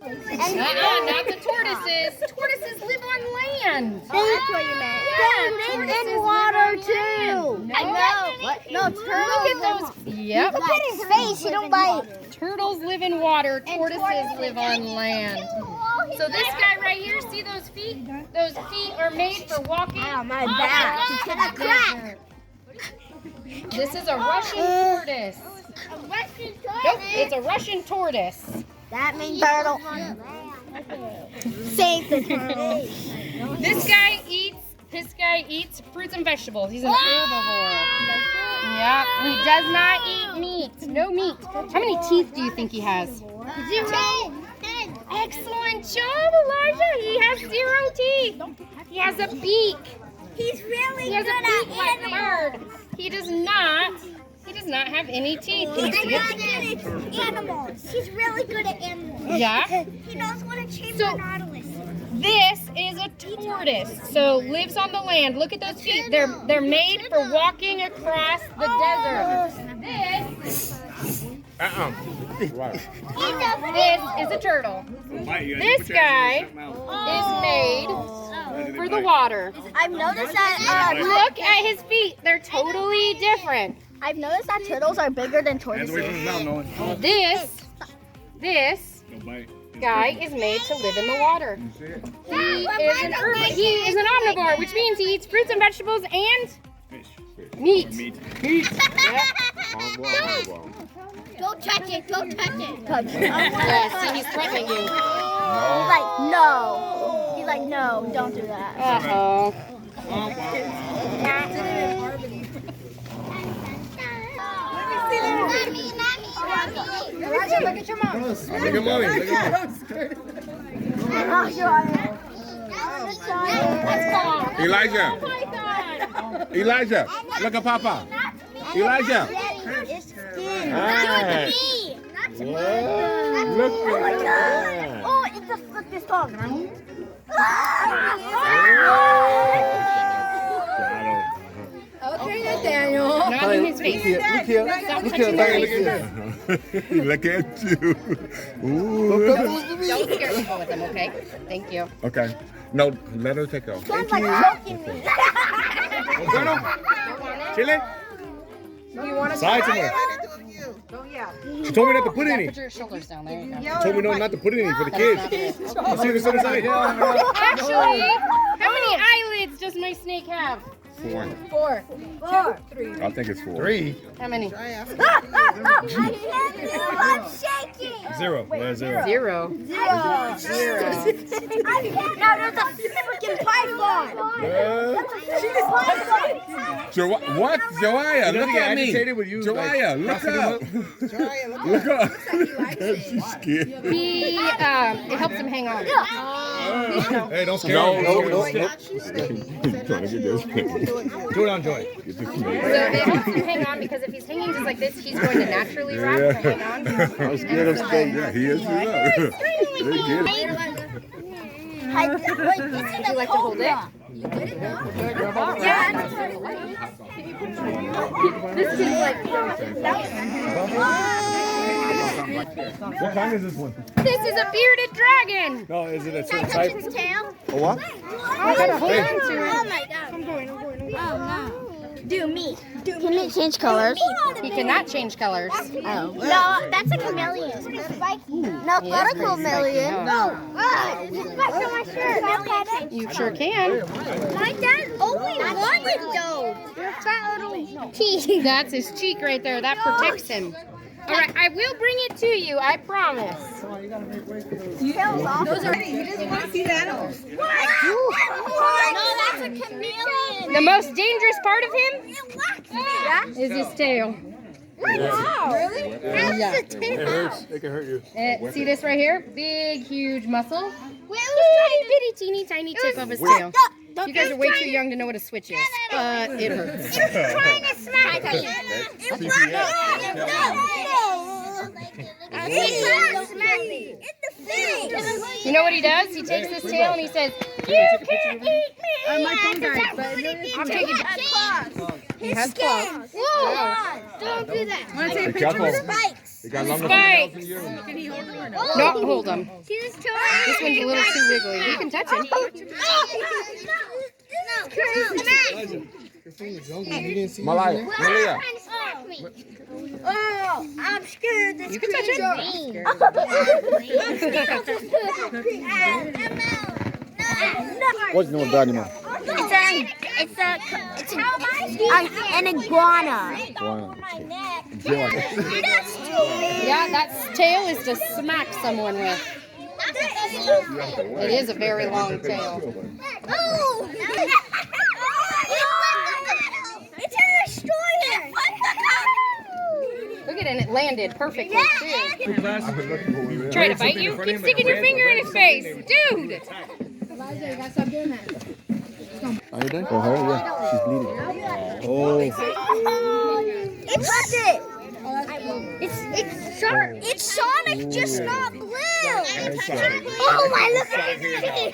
Not the tortoises. Tortoises live on land. That's what you meant. Yeah, They're in water too. No. I know. What? No, turtles. Look at those. Yep. Look at his face. He don't bite. Turtles live in water. Tortoises live on land. So this guy right here, see those feet? Those feet are made for walking. Ow, my back. He's gonna crack. This is a Russian tortoise. Nope, it's a Russian tortoise. That means turtle. Save the turtle. This guy eats fruits and vegetables. He's an herbivore. Yeah, he does not eat meat. No meat. How many teeth do you think he has? 0. Excellent job, Elijah. He has 0 teeth. He has a beak. He's really He has good a beak like at a animals. bird. He does not have any teeth. He's really good at animals. He's really good at animals. Yeah? He knows what a chamber So- nautilus is. This is a tortoise, so lives on the land. Look at those feet. They're made for walking across the desert. This is a turtle. This guy is made for the water. I've noticed that. Look at his feet. They're totally different. I've noticed that turtles are bigger than tortoises. This guy is made to live in the water. He is an omnivore, which means he eats fruits and vegetables and meat. Yep. Don't touch it. Don't touch it. Yeah, see, he's threatening you. He's like, no, don't do that. Uh-oh. Elijah, look at your mom. Look at mommy. Look at mommy. Elijah, look at Papa. Elijah. Alright. Look at that. Oh, it's just look this dog. Okay, Nathaniel. Not in his face. Look here. Stop Look touching here. his Look face. at Look at you. Ooh. Don't scare people with him, okay? Thank you. Okay. No, let her take off. Sounds like choking me. Chile? You want to Side to her. Oh, yeah. She told me not to put Yeah, any. put your shoulders down. There you go. She told me not to put any for the kids. Let's see this on the side. Actually, how many eyelids does my snake have? 4. 4. 3. I think it's 4. 3. How many? I can't feel I'm shaking. 0. Yeah, 0. 0. 0. I can't. Now there's a freaking python. What? Joaya, look at me. Joaya, look up. Look up. She's scared. It helps him hang on. Hey, don't scare me. No. Trying to get this. Do it on Joy. So it helps him hang on because if he's hanging just like this, he's going to naturally wrap to hang on. I'm scared of snakes. Yeah, he is. They get it. Would you like to hold it? Yeah. This is like... What kind is this one? This is a bearded dragon. No, is it a Can I certain touch type? his tail? A what? I gotta hold on to Oh it. my god. I'm going. Oh no. Do me. Can it change colors? He cannot change colors. Oh. No, that's a chameleon. No, not a chameleon. No. It's back to my shirt. You sure can. My dad always wanted those. They're fat little teeth. That's his cheek right there. That protects him. All right, I will bring it to you. I promise. Those are you just want to see the animals. What? No, that's a chameleon. The most dangerous part of him is his tail. Wow. Really? Yeah. How's the tail? It can hurt you. See this right here? Big, huge muscle. Itty bitty, teeny, tiny tip of his tail. You guys are way too young to know what a switch is, but it hurts. It's trying to smack me. It's trying to smack me. In the face. You know what he does? He takes this tail and he says, "You can't eat me." My phone died, but I'm taking Claws. He has claws. Whoa. Don't do that. Want to take a Be careful. picture? Spikes. It got longer fingernails than Spikes. you. Can he hold him or no? No, hold him. See this toy? This one's a little too wiggly. You can touch him. Malaya, Malia. Oh, I'm scared. This You can touch him. What's the name of the animal? An iguana. Wow. Yeah, that tail is to smack someone with. It is a very long tail. Oh! It's a destroyer! Look at it, and it landed perfectly too. I've been looking for one. Try to bite you? Keep sticking your finger in his face. Dude! Are you done? For her, yeah. She's bleeding. Oh. It's it! It's sharp. It's Sonic, just not blue. Oh my, look at it.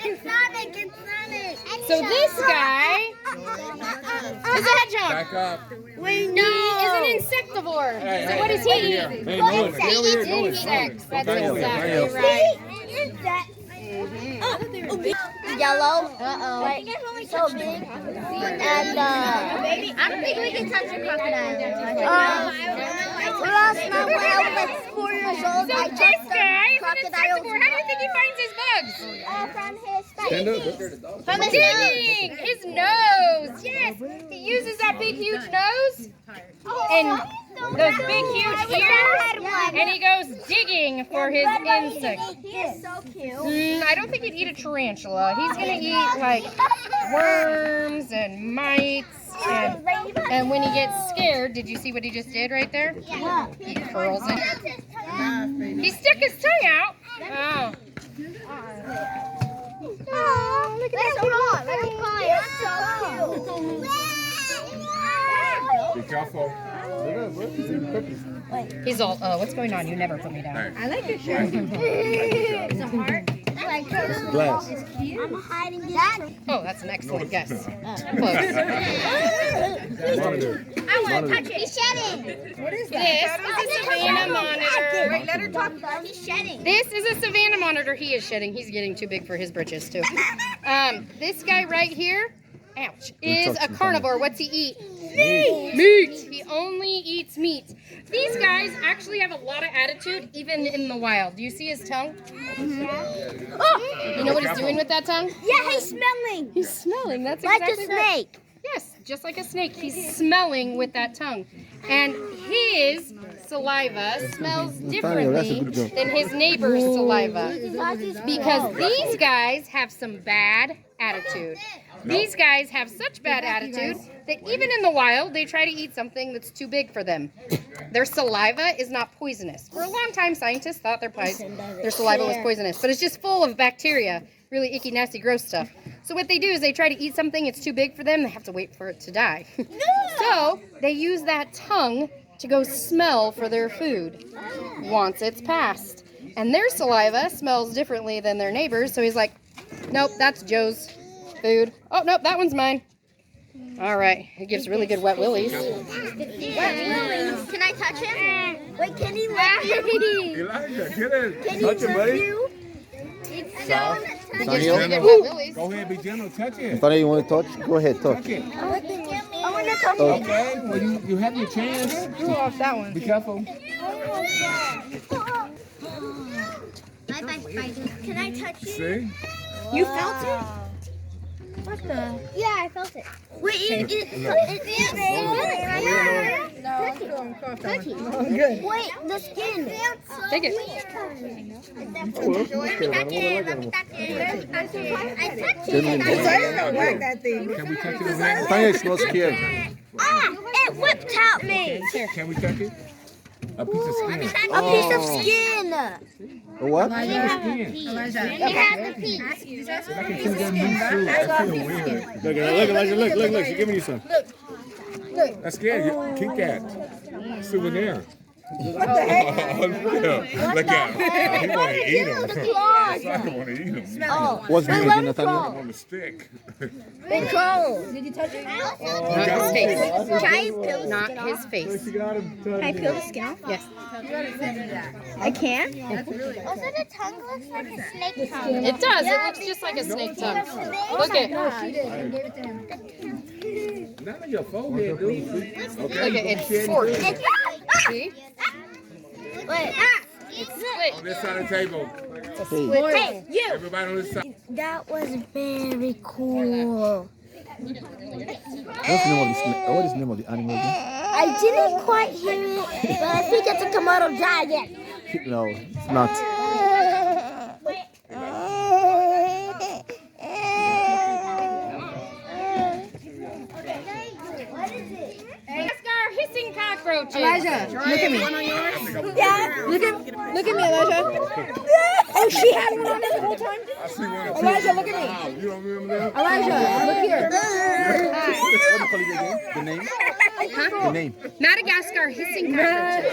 It's Sonic, it's Sonic. So this guy is a hedgehog. Back up. Wait, He is an insectivore. So what does he eat? Hey, Nolan, stay over here, Nolan. Insects. That's Back over here, exactly back right. Yellow. Like, so big. And, I don't think we can touch a crocodile. Last night when I was like 4 years old, So I this touched guy is an crocodile. insectivore. How do you think he finds his bugs? From his Stand up. From his Digging! His nose! Yes! He uses that big huge nose and those big huge ears and he goes digging for his insects. He is so cute. I don't think he'd eat a tarantula. He's gonna eat like worms and mites and when he gets scared, did you see what he just did right there? Yeah. He curls it. He stuck his tongue out. Oh. Oh, look at that. Let him paw. It's so cute. Be careful. He's all, what's going on? You never put me down. I like your shirt. It's a heart. Glass. I'm hiding that. Oh, that's an excellent guess. Close. Monitor. I want to touch it. He's shedding. What is This that? is a Savannah monitor. Wait, let her talk. He's shedding. This is a Savannah monitor. He is shedding. He's getting too big for his britches too. This guy right here, ouch, is a carnivore. What's he eat? Meat. He only eats meat. These guys actually have a lot of attitude, even in the wild. Do you see his tongue? Oh, you know what he's doing with that tongue? Yeah, he's smelling. He's smelling. That's Like exactly a right. snake. Yes, just like a snake. He's smelling with that tongue. And his saliva smells differently than his neighbor's saliva. Because these guys have some bad attitude. These guys have such bad attitude that even in the wild, they try to eat something that's too big for them. Their saliva is not poisonous. For a long time, scientists thought their saliva was poisonous, but it's just full of bacteria, really icky, nasty, gross stuff. So what they do is they try to eat something, it's too big for them, they have to wait for it to die. So they use that tongue to go smell for their food once it's passed. And their saliva smells differently than their neighbors, so he's like, nope, that's Joe's food. Oh, nope, that one's mine. All right, he gives really good wet willies. Can I touch him? Wait, can he lick you? Elijah, get it. Can Touch he it, lick buddy. you? South. He gives really good wet willies. Go ahead, be gentle. Touch it. Antonio, you want to touch? Go ahead, touch. Touch it. I want to touch him. Okay, well, you have your chance. Ooh, off that one. Be careful. Can I touch you? See? You felt it? What the? Yeah, I felt it. Wait, it's Good. Wait, the skin. Take it. Antonio's gonna whack that thing. Can we touch it again? Antonio is not scared. Ah, it whipped out me. Can we touch it? A piece of skin. A piece of skin. A what? Skin. Elijah. It has the piece. I can see that meat soup. That's kind of weird. Look, Elijah, look. She's giving you some. That's good. Keep that. Souvenir. What the heck? Look at him. He want to eat them. The claws. I want to eat them. What's good, Nathaniel? On the stick. Big crow. Did you touch it? You got face. Try and peel the Not skin his off. face. Can I peel the skin off? Yes. I can? Also, the tongue looks like a snake tongue. It does. It looks just like a snake tongue. Look at. Not on your forehead, dude. Look at it's forked. See? Wait. It's split. On this side of the table. Hey, you. Everybody on this side. That was very cool. What's the name of what is the name of the animal again? I didn't quite hear it, but I think it's a Komodo dragon. No, it's not. Oscar hissing cockroaches. Elijah, look at me. Yeah. Look at me, Elijah. Oh, she had one on there the whole time? I see one. Elijah, look at me. You don't remember that? Elijah, look here. What do you call it again? The name? The name. Madagascar hissing cockroaches.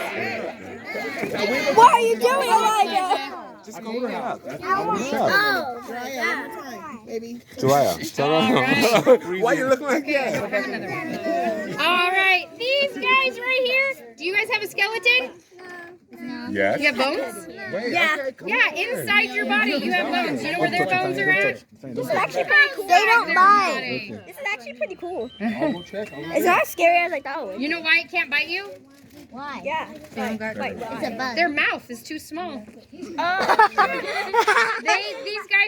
What are you doing, Elijah? Just go look up. Joya. Why you looking like that? All right, these guys right here. Do you guys have a skeleton? Yes. You have bones? Yeah. Yeah, inside your body you have bones. You know where their bones are at? This is actually pretty cool. They don't bite. This is actually pretty cool. It's not as scary as I thought it would. You know why it can't bite you? Why? Yeah. It's a bug. Their mouth is too small. These guys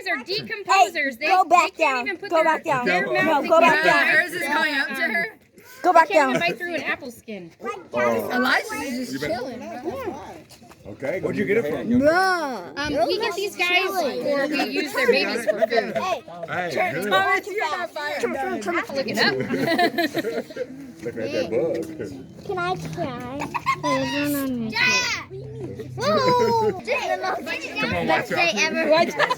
are decomposers. Hey, go back they can't down. even put Go their, back down. Their mouth No, go back down. Hers is going up to her. Go back They can't down. even bite through an apple skin. Elijah's just chilling. Okay. Where'd you get it from? We get these guys or we use their babies for food. Hey, good. Look it up. Looking at that bug. Can I try? Woo! Come on, watch out.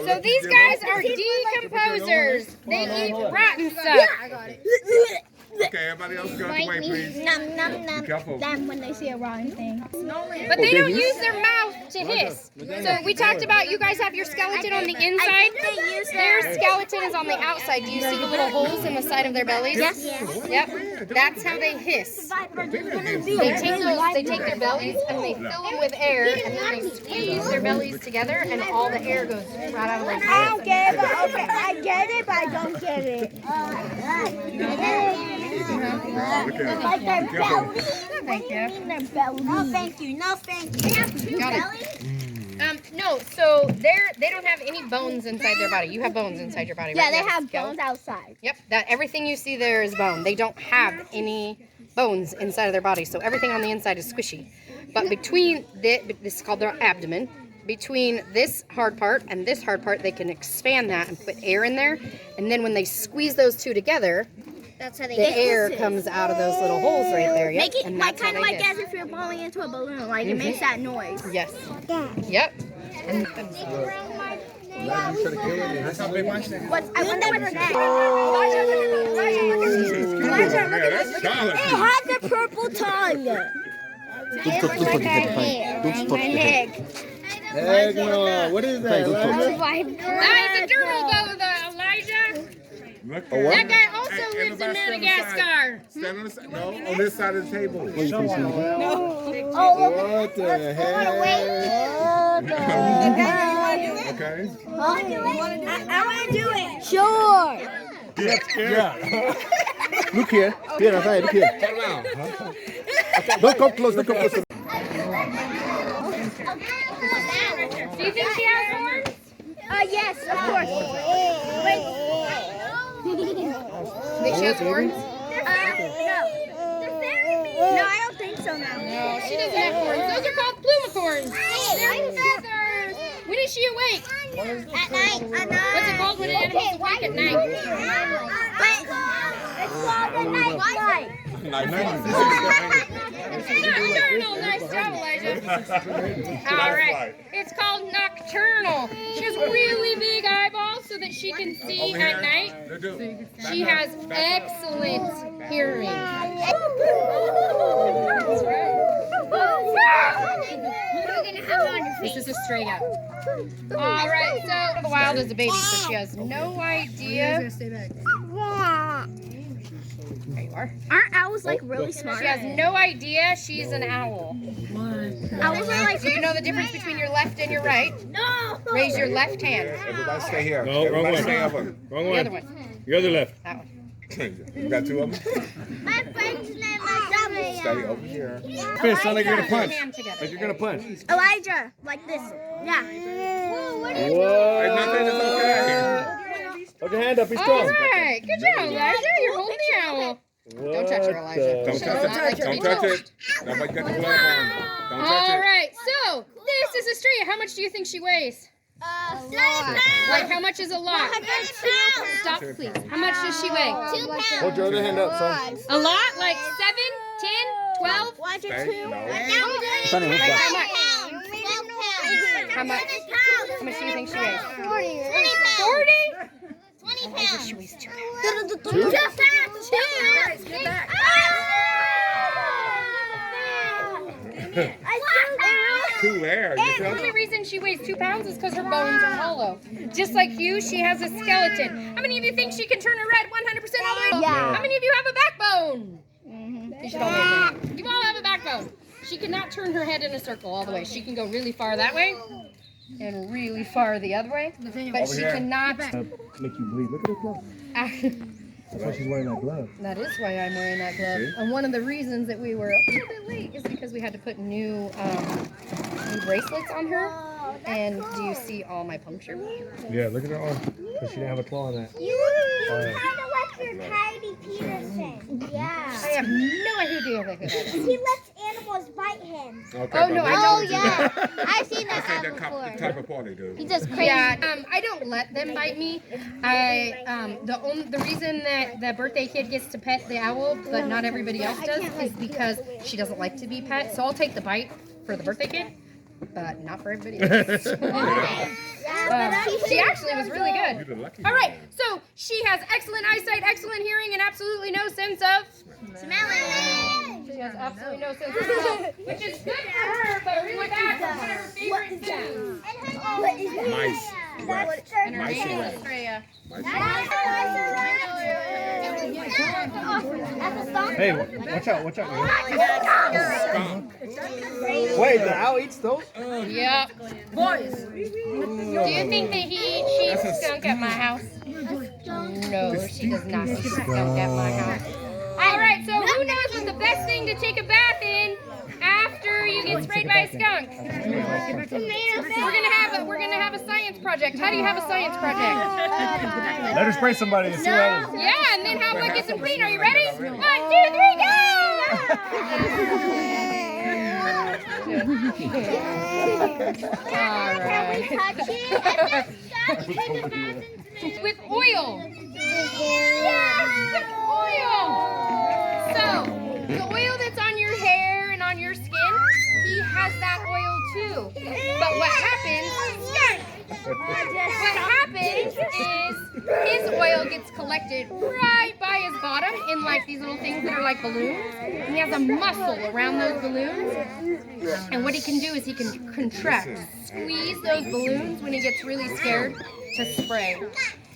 So these guys are decomposers. They eat rotten stuff. Okay, everybody else go out the way, please. Nom, nom, nom. Be careful. Them when they see a rotten thing. But they don't use their mouth to hiss. So we talked about you guys have your skeleton on the inside. Their skeleton is on the outside. Do you see the little holes in the side of their bellies? Yes. Yep. That's how they hiss. They take their bellies and they fill them with air and then they squeeze their bellies together and all the air goes right out of their I mouth. don't get it, but okay, I get it, but I don't get it. Like their belly. Thank you. Their belly. No, thank you. No, thank you. They have two Got it. bellies? No, so they don't have any bones inside their body. You have bones inside your body, right? Yeah, they You have skeleton. bones outside. Yep, that everything you see there is bone. They don't have any bones inside of their body, so everything on the inside is squishy. But between this is called their abdomen. Between this hard part and this hard part, they can expand that and put air in there. And then when they squeeze those two together, That's how they the air comes out of those little holes right there. Yep, Make it and like that's how kind of they like hiss. as if you're blowing into a balloon. Like it makes that noise. Yes. Yep. What? I wonder what's next. That's solid. It has a purple tongue. Don't touch the head. Heck no. What is that? Don't touch it. It's a turtle bow, Elijah. Look That guy also lives in Madagascar. Stand on the side. No, on this side of the table. What you can see? What the heck? Okay. I want to do it. Sure. Yeah. Look here. Here, Nathvals, look here. Turn around. Don't come close. Don't come close. Do you think she has horns? Yes, of course. Wait. Think she has horns? No. No, I don't think so now. No, she doesn't have horns. Those are called plumicorns. They're feathers. When is she awake? At night. What's it called when an animal's awake at night? It's called a night flight. Nocturnal. Nice job, Elijah. All right. It's called nocturnal. She has really big eyeballs so that she can see at night. She has excellent hearing. This is a stray up. All right, so the wild is a baby, so she has no idea There you are. Aren't owls like really smart? She has no idea she's an owl. Owls are like. Do you know the difference between your left and your right? No. Raise your left hand. Everybody stay here. No, wrong Everybody one. stay over. Wrong The one. other one. Your other left. That one. You got two of them? My friend's name is Stay over here. Fist, sound like you're gonna Put your punch. hand together. Like you're gonna punch. Elijah, like this. Yeah. Hey, nothing is okay. Hold your hand up. Be All strong. right. Good job, Elijah. You're holding the owl. Don't touch her, Elijah. Don't She touch does not like it. to be Don't touch touched. it. Nobody got the glove on. Don't touch All it. right. So this is Estrella. How much do you think she weighs? Like how much is a lot? Stop, please. How much does she weigh? 2 pounds. Hold your other hand up, son. A lot? Like 7, 10, 12? Stay. No. Like how much? How much? How much do you think she weighs? 40? 20 I wish she weighs 2 pounds. 2 pounds. Cool air. You And feel the only reason she weighs 2 pounds is because her bones are hollow. Just like you, she has a skeleton. How many of you think she can turn her head 100% all the way? Yeah. How many of you have a backbone? You should all raise your hand. You all have a backbone. She cannot turn her head in a circle all the way. She can go really far that way and really far the other way, but she cannot. Make you bleed. Look at her glove. That's why she's wearing that glove. That is why I'm wearing that glove. And one of the reasons that we were a little bit late is because we had to put new bracelets on her. And do you see all my puncture wounds? Yeah, look at her arm. Because she didn't have a claw on that. You kind of like your Tiny Peterson. Yeah. I have no idea who that is. He lets animals bite him. Okay, Oh, no, I don't. Yeah. I've seen I that say owl the before. type of party, dude. He does crazy. Yeah, I don't let them bite me. The reason that the birthday kid gets to pet the owl, but not everybody else does, is because she doesn't like to be pet. So I'll take the bite for the birthday kid, but not for everybody else. She actually was really good. You're the lucky All right, man. so she has excellent eyesight, excellent hearing, and absolutely no sense of Smelling. She has absolutely no sense of smell, which is good for her, but really bad for one of her favorite things. Mice. Rats. And her Mice name and is rats. Estrella. Hey, watch out, watch out. Skunk. Wait, the owl eats those? Yep. Boys. Do you think that he eats skunk at my house? No, she does not eat skunk at my house. All right, so who knows what the best thing to take a bath in after you get sprayed by a skunk? We're gonna have a science project. How do you have a science project? Let her spray somebody and see what happens. Yeah, and then have like get some clean. Are you ready? 1, 2, 3, go! All right. With oil. With oil. So, the oil that's on your hair and on your skin, he has that oil too. But what happens is his oil gets collected right by his bottom in like these little things that are like balloons. And he has a muscle around those balloons. And what he can do is he can contract, squeeze those balloons when he gets really scared to spray.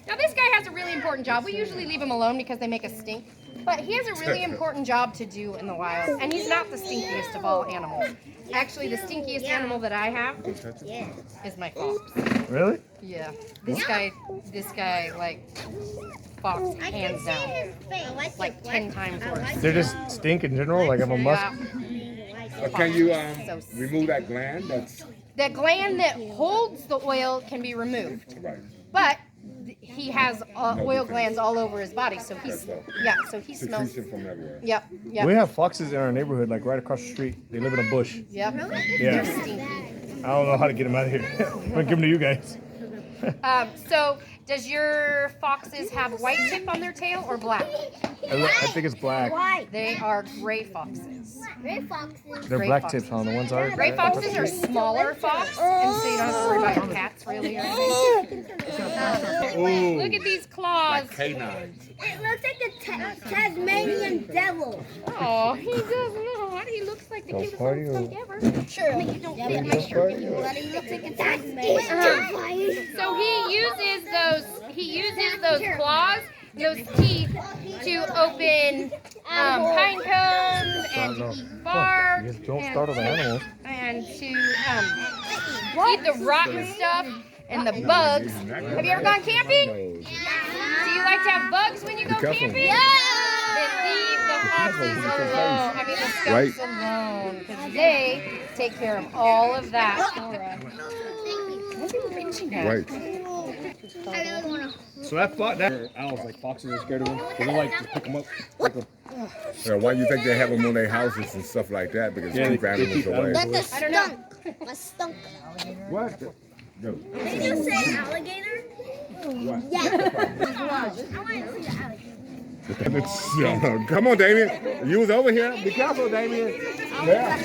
Now this guy has a really important job. We usually leave him alone because they make us stink. But he has a really important job to do in the wild. And he's not the stinkiest of all animals. Actually, the stinkiest animal that I have is my fox. Really? Yeah. This guy, like, fox, hands down. Like 10 times worse. They're just stink in general, like have a musk. Can you remove that gland? That's The gland that holds the oil can be removed. right. But he has oil glands all over his body, so he smells. Secretion from everywhere. Yep. We have foxes in our neighborhood, like right across the street. They live in a bush. Yep. Yeah. They're stinky. I don't know how to get them out of here. I'm gonna give them to you guys. So, does your foxes have white tip on their tail or black? I think it's black. They are gray foxes. Gray foxes. They're Gray black foxes. tips on the ones are. Gray foxes are smaller fox, and so you don't have to worry about your cats really or anything. Look at these claws. Canines. It looks like a Tasmanian devil. Oh, he does not. He looks like the cutest party little skunk ever. Sure. I mean, you don't fit my shirt if you let him look like a Tasmanian. So he uses those claws those teeth to open pine cones and to eat bark and to eat the rotten stuff and the bugs. Have you ever gone camping? Do you like to have bugs when you go camping? Then leave the foxes alone. I mean the skunks alone, because they take care of all of that for us. Right. So that owls, like foxes are scared of them. They don't like to pick them up. Yeah, why do you think they have them on their houses and stuff like that? Because they keep animals away. That's a skunk. A skunk. What? No. Did you say alligator? What? Yeah. I want to see the alligator. Come on, Damien. You was over here. Be careful, Damien. Yeah.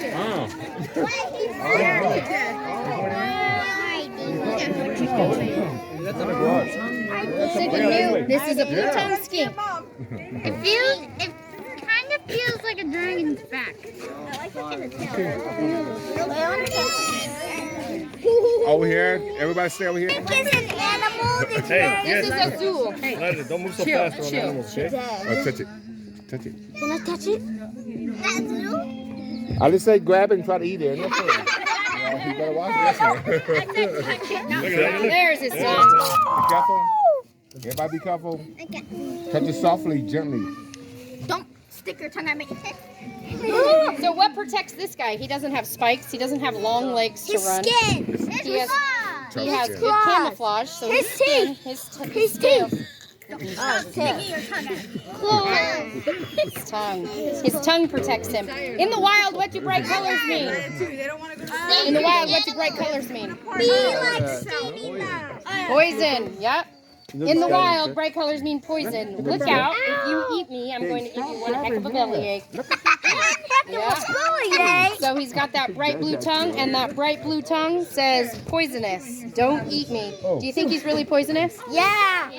This is a blue-tongued skink. It kind of feels like a dragon's back. Over here. Everybody stay over here. It's an animal. This is azul. Don't move so fast on animals, okay? Touch it. Touch it. Can I touch it? That's blue? I just say grab it and try to eat it. You better watch this. There's his tongue. Be careful. Everybody be careful. Touch it softly, gently. Don't stick your tongue at me. So what protects this guy? He doesn't have spikes. He doesn't have long legs to run. His skin. He has good claws. camouflage. So His skin, teeth. his tail. Sticking your tongue at me. His tongue protects him. In the wild, what do bright colors mean? In the wild, what do bright colors mean? Be like Stevie Mouse. Poison. Yep. In the wild, bright colors mean poison. Look out. If you eat me, I'm going to give you one heck of a bellyache. Yeah. So he's got that bright blue tongue, and that bright blue tongue says poisonous. Don't eat me. Do you think he's really poisonous? Yeah.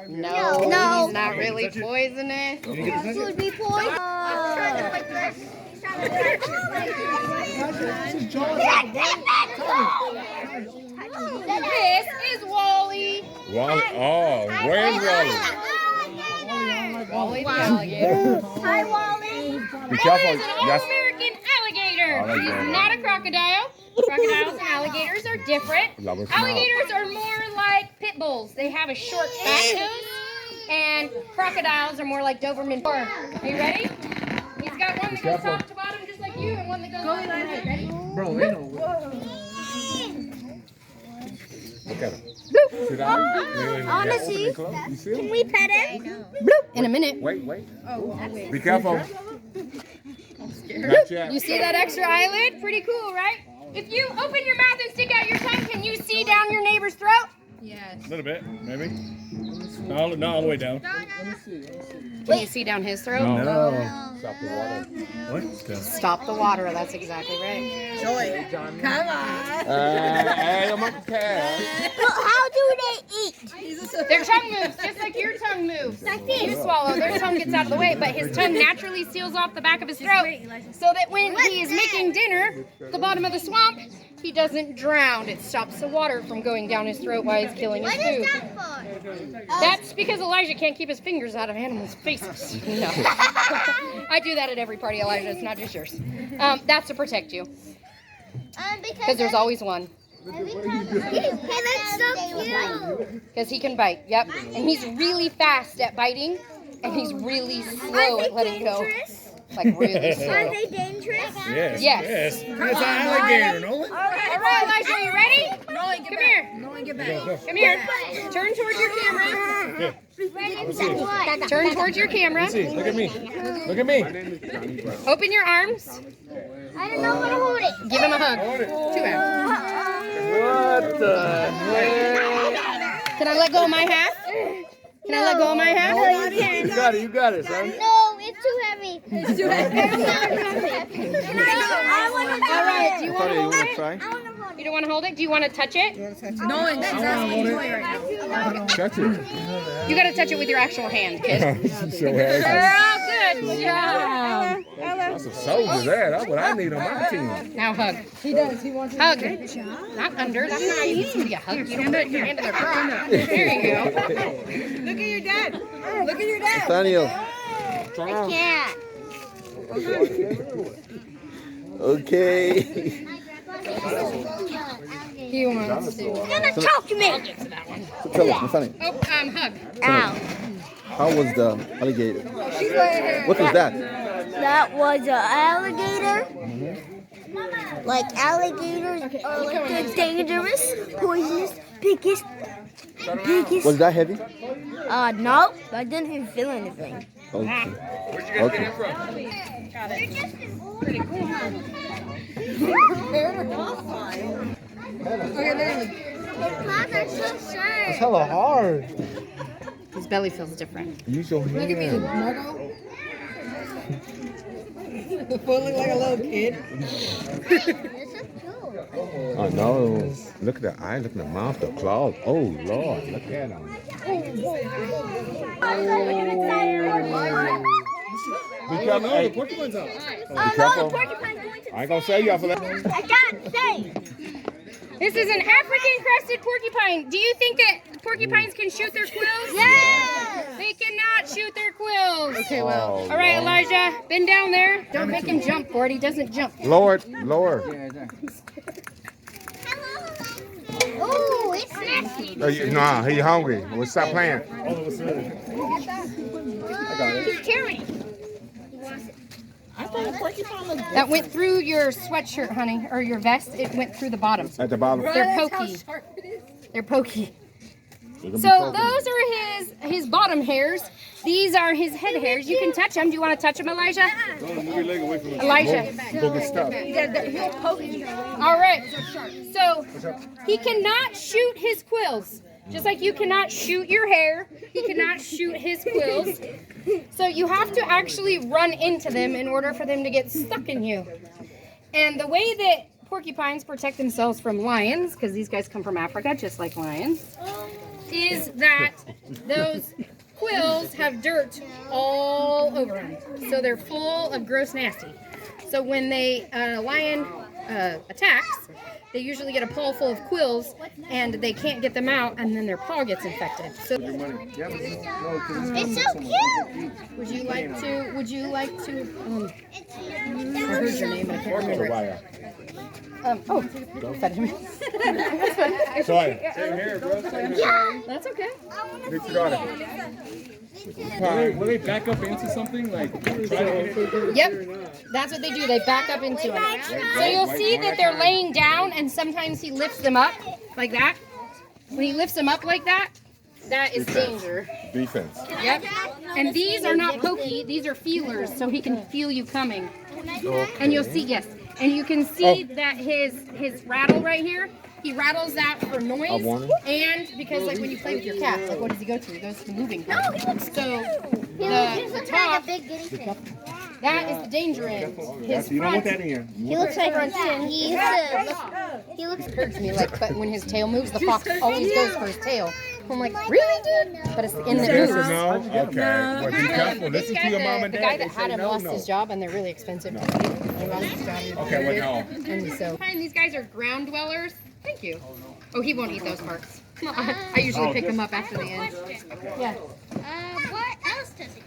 No, he's not really poisonous. Would be poison. This is Wally. Wally. Oh, where's Wally? Wally the alligator. Hi, Wally. Be careful. He's an all-American alligator. He's not a crocodile. Crocodiles and alligators are different. Alligators are more like pit bulls. They have a short fat nose. And crocodiles are more like Doberman. Are you ready? He's got one that goes top to bottom just like you and one that goes left to right. Ready? Bro, they know. Look at him. I want to see. Can we pet him? In a minute. Wait. Be careful. You see that extra eyelid? Pretty cool, right? If you open your mouth and stick out your tongue, can you see down your neighbor's throat? Yes. A little bit, maybe. No, all the way down. Can you see down his throat? No. Stop the water. What? Stop the water. That's exactly right. Joy, come on. Hey, I'm not care. How do they eat? Their tongue moves just like your tongue moves. You swallow, their tongue gets out of the way, but his tongue naturally seals off the back of his throat so that when he is making dinner at the bottom of the swamp, he doesn't drown. It stops the water from going down his throat while he's killing his food. What is that for? That's because Elijah can't keep his fingers out of animals' faces. No. I do that at every party, Elijah. It's not just yours. That's to protect you. Because there's always one. Hey, that's so cute. Because he can bite. Yep. And he's really fast at biting. And he's really slow at letting go. Like really slow. Are they dangerous? Yes. Yes. It's an alligator, Nolan. All right, Elijah, are you ready? Nolan, Come here. Nolan, get back. Come here. Turn towards your camera. Turn towards your camera. Look at me. Look at me. Open your arms. I don't know how to hold it. Give him a hug. 2 hours. What the heck? Can I let go of my hat? Can I let go of my hat? No, you can't. You got it, son. No, it's too heavy. It's too heavy. All right. Do you want to hold it? Try. I want to hold it. You don't want to hold it? Do you want to touch it? No, it's asking Joy right now. Touch it. You got to touch it with your actual hand, kid. Show her. Girl, good job. That's some soldiers there. That's what I need on my team. Now hug. He does. He wants to Hug. Not under. That's not how you give somebody a hug. You don't put your hand to their crotch. There you go. Look at your dad. Look at your dad. Nathaniel. I can't. Okay. He wants to. You're gonna choke me. So tell us, Nathaniel. Oh, hug. Ow. How was the alligator? What was that? That was an alligator. Like alligators are like the dangerous, poisonous, biggest. Was that heavy? No, I didn't even feel anything. Okay. Okay. It's hella hard. His belly feels different. Use your hand. Look at me, Margo. The foot look like a little kid. Oh no! Look at the eye, look at the mouth, the claws. Oh Lord, look at them. Be careful. Hey, Porcupine's out. be No, careful. the porcupine's going to I ain't gonna say y'all for that. I can't say. This is an African crested porcupine. Do you think that porcupines can shoot their quills? Yes. They cannot shoot their quills. Okay, well. Oh, All right, Elijah, bend down there. Don't make him jump for it. He doesn't jump. Lord. Oh, it's nasty. Nah, he hungry. Well, stop playing. He's carrying. That went through your sweatshirt, honey, or your vest. It went through the bottom. At the bottom. They're pokey. They're pokey. They're gonna be So pokey. those are his bottom hairs. These are his head hairs. You can touch them. Do you want to touch them, Elijah? Elijah. Go get stuff. He'll poke you. All right. So he cannot shoot his quills. Just like you cannot shoot your hair, he cannot shoot his quills. So you have to actually run into them in order for them to get stuck in you. And the way that porcupines protect themselves from lions, because these guys come from Africa just like lions, is that those quills have dirt all over them. So they're full of gross nasty. So when a lion attacks, they usually get a paw full of quills and they can't get them out, and then their paw gets infected. So It's so cute. would you like to I heard your name, I can't remember it. Fed him. Sorry. Same here, bro. That's okay. Meet your daughter. Will they back up into something? Like, try to Yep, that's what they do. They back up into it. So you'll see that they're laying down, and sometimes he lifts them up like that. When he lifts them up like that, that is danger. Defense. Yep. And these are not pokey; these are feelers, so he can feel you coming. And you'll see, yes, and you can see that his rattle right here. He rattles that for noise, and because like when you play with your cat, like what does he go to? He goes to moving. So the top, that is the danger end. His front, He looks like he hurts me like, but when his tail moves, the fox always goes for his tail. I'm like, really, dude? But it's in the Yes or moves. no? Okay. Well, be careful. This Listen guy, to your mom and the dad. guy They that say had him no, lost no. his job, and they're really expensive to keep. He lost his job. Okay, well, no. And so, these guys are ground dwellers. Thank you. Oh, he won't eat those parts. I usually pick them up after the end. Yeah. What else does it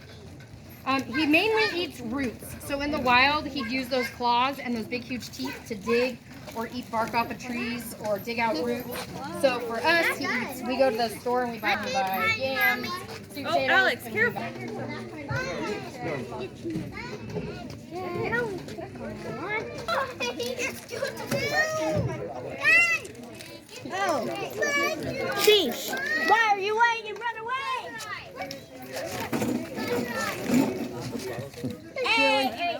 eat? He mainly eats roots. So in the wild, he'd use those claws and those big, huge teeth to dig or eat bark off of trees or dig out roots. So for us, we go to the store and we buy yams, sweet potatoes. Oh, Alex, careful. Sheesh. Why are you waiting? Run away. Hey.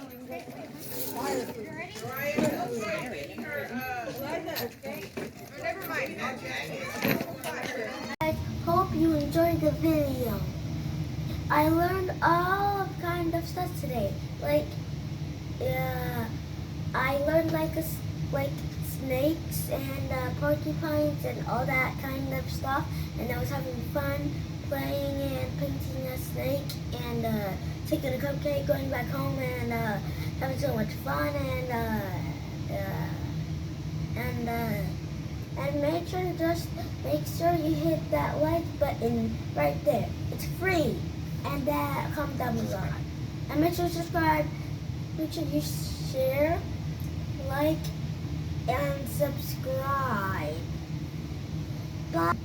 I hope you enjoyed the video. I learned all kind of stuff today. I learned like snakes and porcupines and all that kind of stuff. And I was having fun playing and painting a snake and taking a cupcake, going back home and having so much fun and make sure you hit that like button right there. It's free. And comment down below. And make sure you subscribe. Make sure you share, like, and subscribe. Bye.